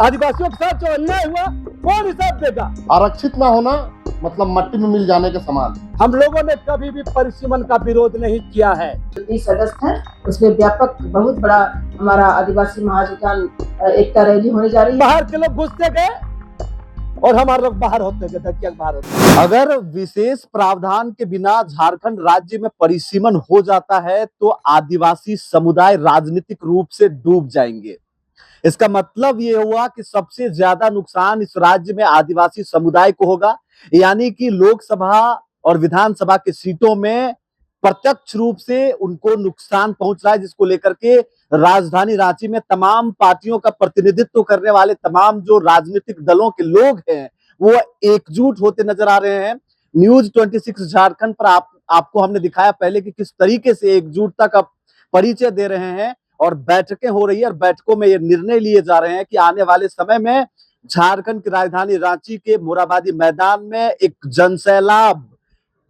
आदिवासियों के साथ जो अन्याय हुआ कौन हिसाब देगा? आरक्षित ना होना मतलब मट्टी में मिल जाने के समान। हम लोगों ने कभी भी परिसीमन का विरोध नहीं किया है। 30 अगस्त है, उसमें व्यापक बहुत बड़ा हमारा आदिवासी महाजुटान एकता रैली होने जा रही है। बाहर के लोग घुसते गए और हमारे लोग बाहर होते गए, धक्के बाहर होते। अगर विशेष प्रावधान के बिना झारखंड राज्य में परिसीमन हो जाता है तो आदिवासी समुदाय राजनीतिक रूप से डूब जाएंगे। इसका मतलब ये हुआ कि सबसे ज्यादा नुकसान इस राज्य में आदिवासी समुदाय को होगा, यानी कि लोकसभा और विधानसभा की सीटों में प्रत्यक्ष रूप से उनको नुकसान पहुंच रहा है, जिसको लेकर के राजधानी रांची में तमाम पार्टियों का प्रतिनिधित्व करने वाले तमाम जो राजनीतिक दलों के लोग हैं वो एकजुट होते नजर आ रहे हैं। न्यूज 26 झारखंड पर आपको हमने दिखाया पहले कि किस तरीके से एकजुटता का परिचय दे रहे हैं और बैठकें हो रही है और बैठकों में ये निर्णय लिए जा रहे हैं कि आने वाले समय में झारखंड की राजधानी रांची के मोरहाबादी मैदान में एक जनसैलाब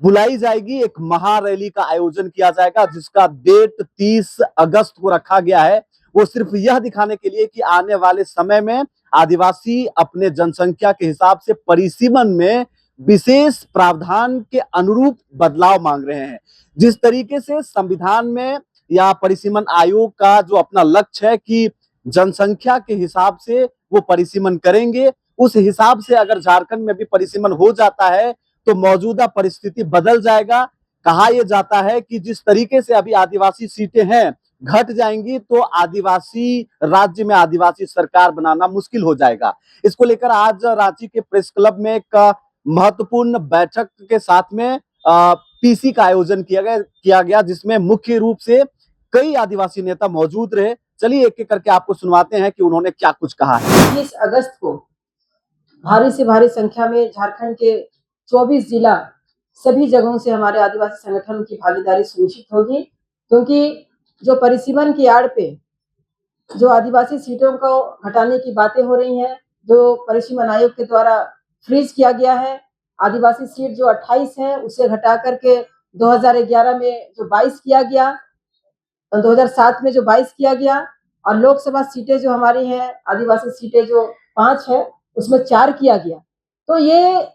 बुलाई जाएगी, एक महारैली का आयोजन किया जाएगा जिसका डेट 30 अगस्त को रखा गया है। वो सिर्फ यह दिखाने के लिए कि आने वाले समय में आदिवासी अपने जनसंख्या के हिसाब से परिसीमन में विशेष प्रावधान के अनुरूप बदलाव मांग रहे हैं। जिस तरीके से संविधान में या परिसीमन आयोग का जो अपना लक्ष्य है कि जनसंख्या के हिसाब से वो परिसीमन करेंगे, उस हिसाब से अगर झारखंड में भी परिसीमन हो जाता है तो मौजूदा परिस्थिति बदल जाएगा। कहा यह जाता है कि जिस तरीके से अभी आदिवासी सीटें हैं घट जाएंगी तो आदिवासी राज्य में आदिवासी सरकार बनाना मुश्किल हो जाएगा। इसको लेकर आज रांची के प्रेस क्लब में एक महत्वपूर्ण बैठक के साथ में पीसी का आयोजन किया गया जिसमें मुख्य रूप से कई आदिवासी नेता मौजूद रहे। चलिए एक एक करके आपको सुनवाते हैं कि उन्होंने क्या कुछ कहा है। 30 अगस्त को भारी से भारी संख्या में झारखंड के 24 जिला सभी जगहों से हमारे आदिवासी संगठन की भागीदारी सुनिश्चित होगी, क्योंकि जो परिसीमन की आड़ पे जो आदिवासी सीटों को हटाने की बातें हो रही हैं, जो परिसीमन आयोग के द्वारा फ्रीज किया गया है, आदिवासी सीट जो 28 है उसे घटा करके 2011 में जो 22 किया गया, 2007 में जो 22 किया गया, और लोकसभा सीटें जो हमारी हैं आदिवासी सीटें जो 5 है उसमें 4 किया गया। तो ये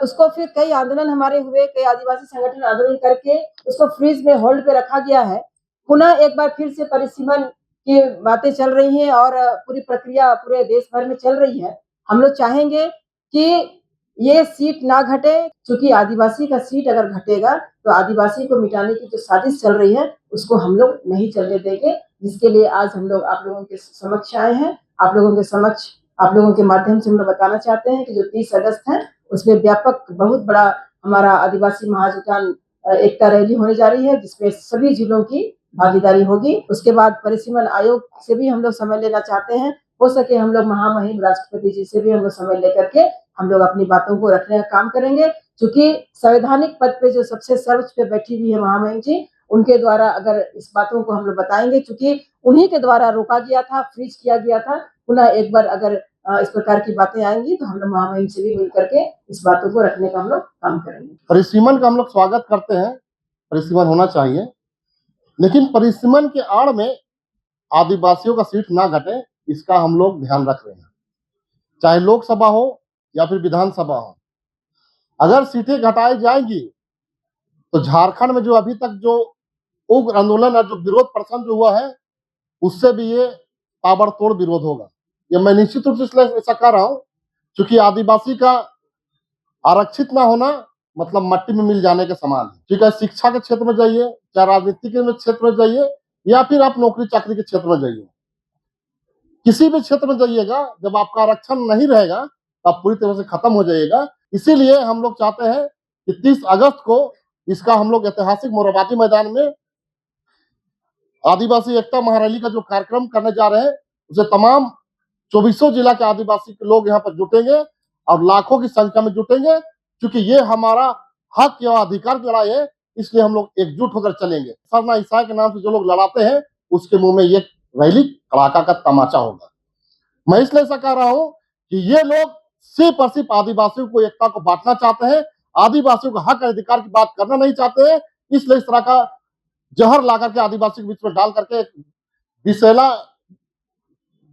उसको फिर कई आंदोलन हमारे हुए, कई आदिवासी संगठन आंदोलन करके उसको फ्रीज में होल्ड पे रखा गया है। पुनः एक बार फिर से परिसीमन की बातें चल रही हैं और पूरी प्रक्रिया पूरे देश भर में चल रही है। हम लोग चाहेंगे कि ये सीट ना घटे, क्योंकि आदिवासी का सीट अगर घटेगा तो आदिवासी को मिटाने की जो साजिश चल रही है उसको हम लोग नहीं चलने देंगे, जिसके लिए आज हम लोग आप लोगों के समक्ष आए हैं। आप लोगों के माध्यम से हम लोग बताना चाहते हैं कि जो 30 अगस्त है उसमें व्यापक बहुत बड़ा हमारा आदिवासी महाजुटान एकता रैली होने जा रही है, जिसमें सभी जिलों की भागीदारी होगी। उसके बाद परिसीमन आयोग से भी हम लोग समय लेना चाहते हैं, हो सके हम लोग महामहिम राष्ट्रपति जी से भी हम लोग समय लेकर के हम लोग अपनी बातों को रखने का काम करेंगे, क्योंकि संवैधानिक पद पे जो सबसे सर्वोच्च पे बैठी हुई है महामहिम जी, उनके द्वारा अगर इस बातों को हम लोग बताएंगे, क्योंकि उन्हीं के द्वारा रोका गया था, फ्रीज किया गया था, पुनः एक बार अगर इस प्रकार की बातें आएंगी तो हम लोग महामहिम से भी मिल करके इस बातों को रखने का हम लोग काम करेंगे। परिसीमन का हम लोग स्वागत करते हैं, परिसीमन होना चाहिए, लेकिन परिसीमन के आड़ में आदिवासियों का सीट ना घटे इसका हम लोग ध्यान रख रहे हैं, चाहे लोकसभा हो या फिर विधानसभा हो। अगर सीटें घटाई जाएंगी तो झारखंड में जो अभी तक जो उग्र आंदोलन है, जो विरोध प्रदर्शन जो हुआ है, उससे भी ये ताबड़तोड़ विरोध होगा। ये मैं निश्चित रूप से इसलिए ऐसा कह रहा हूं क्योंकि आदिवासी का आरक्षित ना होना मतलब मट्टी में मिल जाने के समान है। ठीक है, शिक्षा के क्षेत्र में जाइए, चाहे राजनीति के क्षेत्र में जाइए या फिर आप नौकरी चाकरी के क्षेत्र में जाइए, किसी भी क्षेत्र में जाइएगा, जब आपका आरक्षण नहीं रहेगा तो आप पूरी तरह से खत्म हो जाइएगा। इसीलिए हम लोग चाहते हैं कि 30 अगस्त को इसका हम लोग ऐतिहासिक मोरहाबादी मैदान में आदिवासी एकता महारैली का जो कार्यक्रम करने जा रहे हैं, उसे तमाम 24 जिला के आदिवासी लोग यहाँ पर जुटेंगे और लाखों की संख्या में जुटेंगे, क्योंकि ये हमारा हक या अधिकार की लड़ाई है। इसलिए हम लोग एकजुट होकर चलेंगे। सरना ईसाई के नाम से जो लोग लड़ाते हैं उसके मुंह में ये रैली कड़ाका का तमाचा होगा। मैं इसलिए ऐसा कह रहा हूं कि ये लोग सिर्फ और सिर्फ आदिवासियों को एकता को बांटना चाहते हैं, आदिवासियों का हक अधिकार की बात करना नहीं चाहते हैं। इसलिए इस तरह का जहर ला करके आदिवासी के बीच में डाल करके विषैला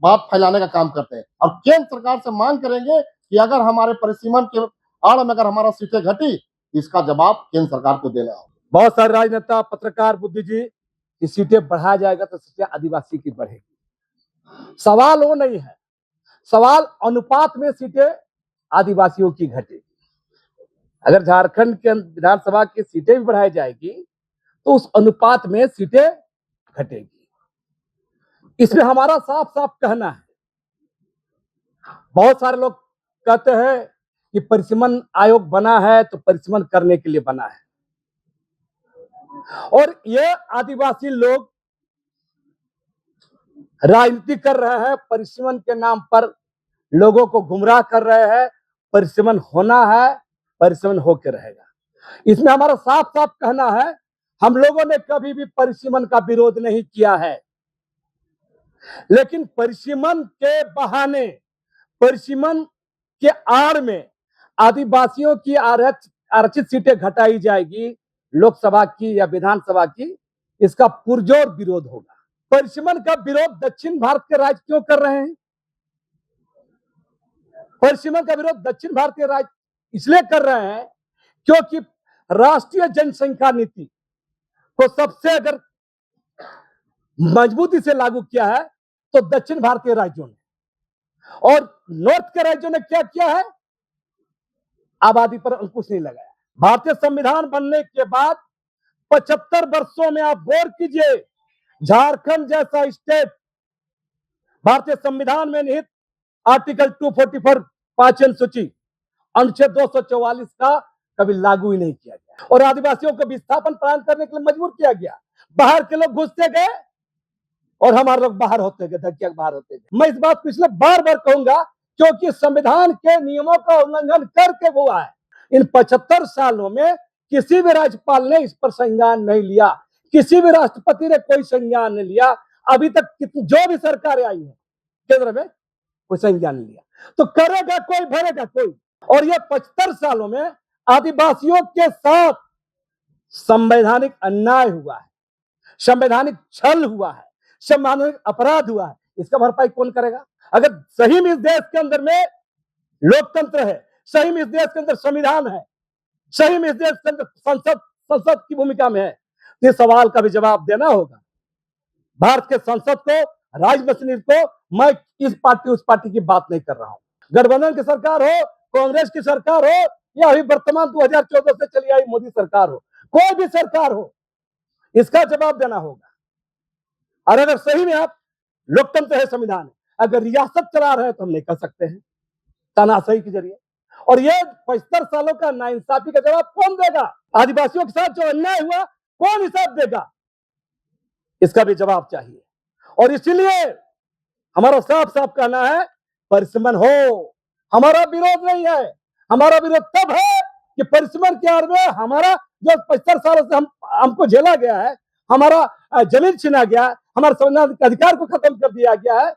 बात फैलाने का काम करते हैं। और केंद्र सरकार से मांग करेंगे कि अगर हमारे परिसीमन के आड़ में अगर हमारा सीटें घटी, इसका जवाब केंद्र सरकार को देना होगा। बहुत सारे राजनेता, पत्रकार, बुद्धिजीवी की सीटें बढ़ाया जाएगा तो सीटें आदिवासी की बढ़ेगी। सवाल वो नहीं है, सवाल अनुपात में सीटें आदिवासियों की घटेगी। अगर झारखंड के विधानसभा की सीटें भी बढ़ाई जाएगी तो उस अनुपात में सीटें घटेगी। इसमें हमारा साफ साफ कहना है। बहुत सारे लोग कहते हैं कि परिसीमन आयोग बना है तो परिसीमन करने के लिए बना है, और ये आदिवासी लोग राजनीति कर रहे हैं, परिसीमन के नाम पर लोगों को गुमराह कर रहे हैं। परिसीमन होना है, परिसीमन होकर रहेगा। इसमें हमारा साफ साफ कहना है, हम लोगों ने कभी भी परिसीमन का विरोध नहीं किया है, लेकिन परिसीमन के बहाने, परिसीमन के आड़ में आदिवासियों की आरक्षित सीटें घटाई जाएगी, लोकसभा की या विधानसभा की, इसका पुरजोर विरोध होगा। परिसीमन का विरोध दक्षिण भारत के राज्य क्यों कर रहे हैं? परिसीमन का विरोध दक्षिण भारत के राज्य इसलिए कर रहे हैं क्योंकि राष्ट्रीय जनसंख्या नीति को सबसे अगर मजबूती से लागू किया है तो दक्षिण भारतीय राज्यों ने, और नॉर्थ के राज्यों ने क्या किया है? आबादी पर अंकुश नहीं लगाया। भारतीय संविधान बनने के बाद 75 वर्षों में आप गौर कीजिए, झारखंड जैसा स्टेट भारतीय संविधान में निहित आर्टिकल 244 पाचन सूची अनुच्छेद 244 का कभी लागू ही नहीं किया गया, और आदिवासियों को विस्थापन प्रदान करने के लिए मजबूर किया गया। बाहर के लोग घुसते गए और हमारे लोग बाहर होते गए, धक्के बाहर होते गए। मैं इस बात को इसलिए बार बार कहूंगा क्योंकि संविधान के नियमों का उल्लंघन करके हुआ है। इन 75 सालों में किसी भी राज्यपाल ने इस पर संज्ञान नहीं लिया, किसी भी राष्ट्रपति ने कोई संज्ञान नहीं लिया। अभी तक जो भी सरकारें आई है केंद्र में, कोई संज्ञान नहीं लिया। तो करेगा कोई, भरेगा कोई। और ये 75 सालों में आदिवासियों के साथ संवैधानिक अन्याय हुआ है, संवैधानिक छल हुआ है, संवैधानिक अपराध हुआ है। इसका भरपाई कौन करेगा? अगर सही में इस देश के अंदर में लोकतंत्र है, सही में इस देश के अंदर संविधान है, सही में इस देश के अंदर संसद की भूमिका में है, तो इस सवाल का भी जवाब देना होगा भारत के संसद को, राजमशीनरी को। मैं इस पार्टी उस पार्टी की बात नहीं कर रहा हूं। गठबंधन की सरकार हो, कांग्रेस की सरकार हो, या अभी वर्तमान 2014 से चली आई मोदी सरकार हो, कोई भी सरकार हो, इसका जवाब देना होगा। और अगर सही में आप लोकतंत्र है, संविधान है, अगर रियासत चला रहे हैं तो हम नहीं कर सकते हैं तानाशाही के जरिए। और ये 75 सालों का नाइंसाफी का जवाब कौन देगा? आदिवासियों के साथ जो अन्याय हुआ कौन हिसाब देगा? इसका भी जवाब चाहिए। और इसलिए हमारा साफ साफ कहना है, परिसीमन हो। हमारा विरोध नहीं है, हमारा विरोध तब है कि परिसीमन के आड़ में हमारा जो 75 सालों से हमको झेला गया है, हमारा जमीन छीना गया, हमारे संवैधानिक अधिकार को खत्म कर दिया गया है,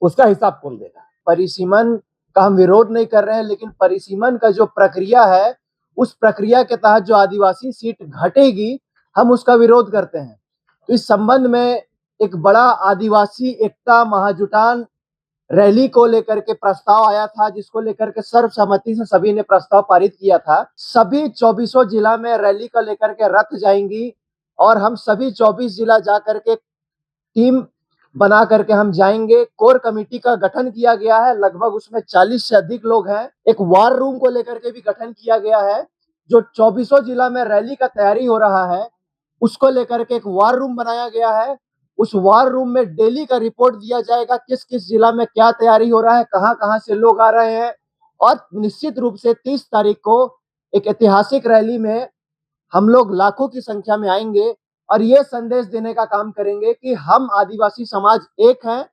उसका हिसाब कौन देगा? परिसीमन का हम विरोध नहीं कर रहे हैं, लेकिन परिसीमन का जो प्रक्रिया है, उस प्रक्रिया के तहत जो आदिवासी सीट घटेगी, हम उसका विरोध करते हैं। तो इस संबंध में एक बड़ा आदिवासी एकता महाजुटान रैली को लेकर के प्रस्ताव आया था, जिसको लेकर के सर्वसम्मति से सभी ने प्रस्ताव पारित किया था। सभी 24 जिला में रैली को लेकर के रथ जाएंगी, और हम सभी 24 जिला जाकर के टीम बना करके हम जाएंगे। कोर कमेटी का गठन किया गया है, लगभग उसमें 40 से अधिक लोग हैं। एक वार रूम को लेकर के भी गठन किया गया है। जो 24 जिला में रैली का तैयारी हो रहा है, उसको लेकर के एक वार रूम बनाया गया है। उस वार रूम में डेली का रिपोर्ट दिया जाएगा, किस किस जिला में क्या तैयारी हो रहा है, कहां कहां से लोग आ रहे हैं। और निश्चित रूप से 30 तारीख को एक ऐतिहासिक रैली में हम लोग लाखों की संख्या में आएंगे और ये संदेश देने का काम करेंगे कि हम आदिवासी समाज एक हैं